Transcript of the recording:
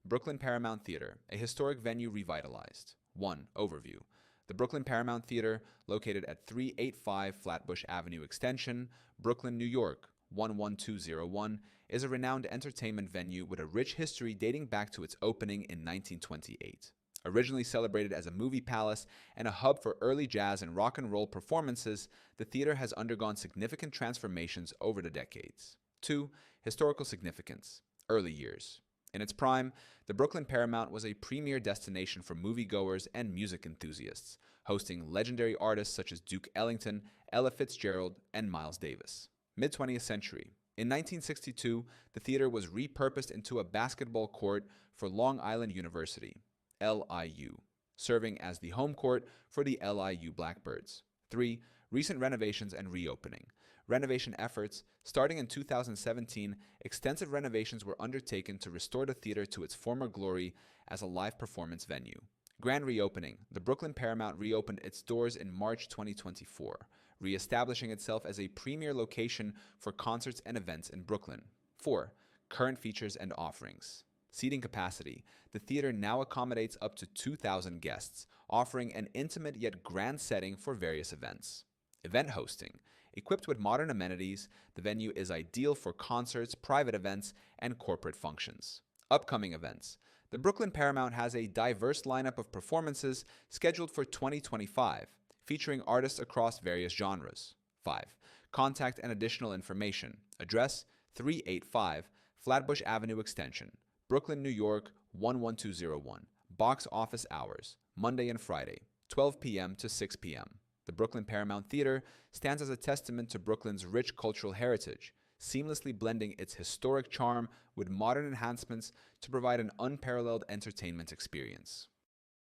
Brooklyn Paramount Theater, a historic venue revitalized. 1. Overview. The Brooklyn Paramount Theater, located at 385 Flatbush Avenue Extension, Brooklyn, New York, 11201, is a renowned entertainment venue with a rich history dating back to its opening in 1928. Originally celebrated as a movie palace and a hub for early jazz and rock and roll performances, the theater has undergone significant transformations over the decades. 2. Historical significance. Early years. In its prime, the Brooklyn Paramount was a premier destination for moviegoers and music enthusiasts, hosting legendary artists such as Duke Ellington, Ella Fitzgerald, and Miles Davis. Mid-20th century. In 1962, the theater was repurposed into a basketball court for Long Island University, LIU, serving as the home court for the LIU Blackbirds. 3. Recent renovations and reopening. Renovation efforts. Starting in 2017, extensive renovations were undertaken to restore the theater to its former glory as a live performance venue. Grand reopening. The Brooklyn Paramount reopened its doors in March 2024, re-establishing itself as a premier location for concerts and events in Brooklyn. 4. Current features and offerings. Seating capacity. The theater now accommodates up to 2,000 guests, offering an intimate yet grand setting for various events. Event hosting. Equipped with modern amenities, the venue is ideal for concerts, private events, and corporate functions. Upcoming events. The Brooklyn Paramount has a diverse lineup of performances scheduled for 2025, featuring artists across various genres. 5. Contact and additional information. Address: 385 Flatbush Avenue Extension, Brooklyn, New York, 11201. Box office hours, Monday and Friday, 12 p.m. to 6 p.m. The Brooklyn Paramount Theater stands as a testament to Brooklyn's rich cultural heritage, seamlessly blending its historic charm with modern enhancements to provide an unparalleled entertainment experience.